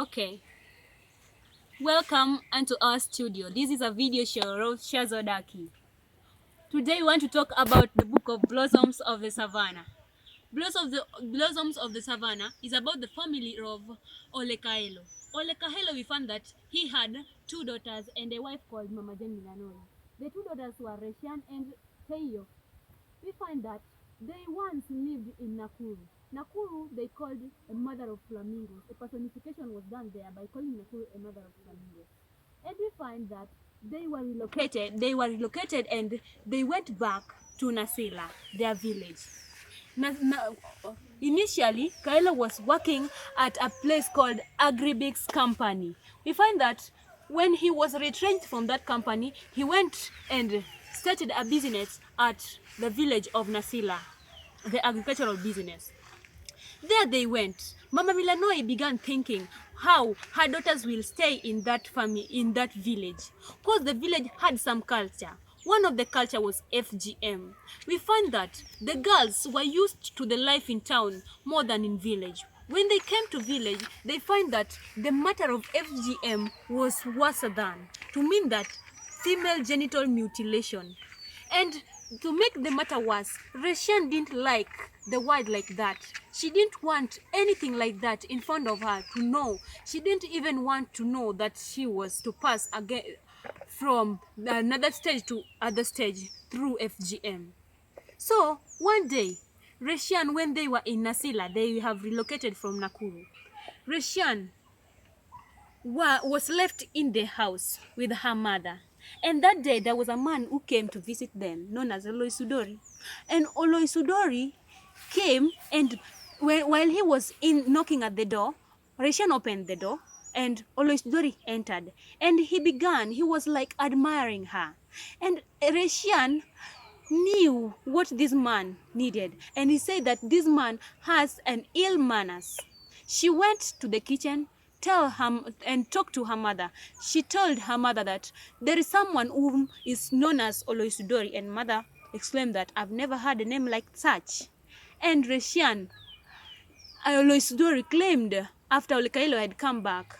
Okay, welcome into our studio. This is a video show of Shaz Odaki. Today we want to talk about the book of Blossoms of the Savannah. Blossoms of the Savannah is about the family of Olekaelo. Olekaelo, we found that he had two daughters and a wife called Mama Jane Milanoi. The two daughters were Reshan and Teio. We find that they once lived in Nakuru. Nakuru, they called a mother of flamingos. A personification was done there by calling Nakuru a mother of flamingos. And we find that they were relocated and they went back to Nasila, their village. Initially, Kaelo was working at a place called Agribix Company. We find that when he was retrenched from that company, he went and started a business at the village of Nasila, the agricultural business. There they went. Mama Milanoi began thinking how her daughters will stay in that family, in that village, because the village had some culture. One of the culture was FGM. We find that the girls were used to the life in town more than in village. When they came to village, they find that the matter of FGM was worse than, to mean that female genital mutilation. And to make the matter worse, Reshan didn't like the word like that. She didn't want anything like that in front of her to know. She didn't even want to know that she was to pass again from another stage to other stage through FGM. So one day, Reshan, when they were in Nasila, they have relocated from Nakuru. Reshan was left in the house with her mother. And that day there was a man who came to visit them, known as Oloisudori. And Oloisudori came, and while he was knocking at the door, Reshan opened the door and Oloisudori entered. And he was like admiring her. And Reshan knew what this man needed. And he said that this man has an ill manners. She went to the kitchen, talked to her mother. She told her mother that there is someone who is known as Oloisudori, and mother exclaimed that I've never heard a name like such. And Reshan, Oloisudori claimed after Olekailo had come back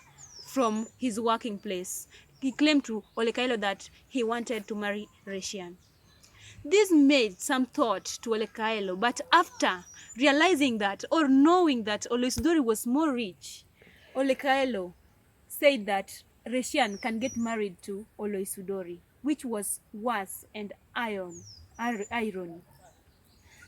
from his working place, he claimed to Olekailo that he wanted to marry Reshan. This made some thought to Olekailo, but after realizing that or knowing that Oloisudori was more rich, Olekailo said that Reshan can get married to Oloisudori, which was worse and irony.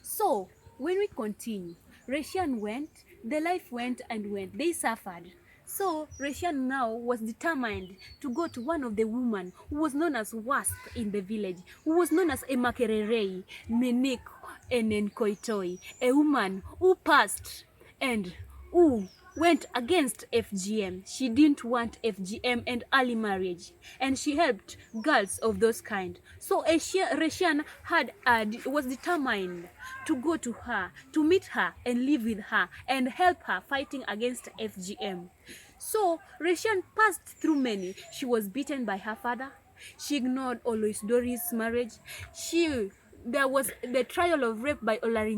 So when we continue, Reshan went, the life went and went. They suffered. So Reshan now was determined to go to one of the women who was known as Wasp in the village, who was known as Emakererei Menek Enenkoitoi, a woman who passed and who went against FGM. She didn't want FGM and early marriage, and she helped girls of those kind. So Reshan was determined to go to her, to meet her and live with her and help her fighting against FGM. So Reshan passed through many. She was beaten by her father. She ignored Oloisudori's marriage. There was the trial of rape by Olarin.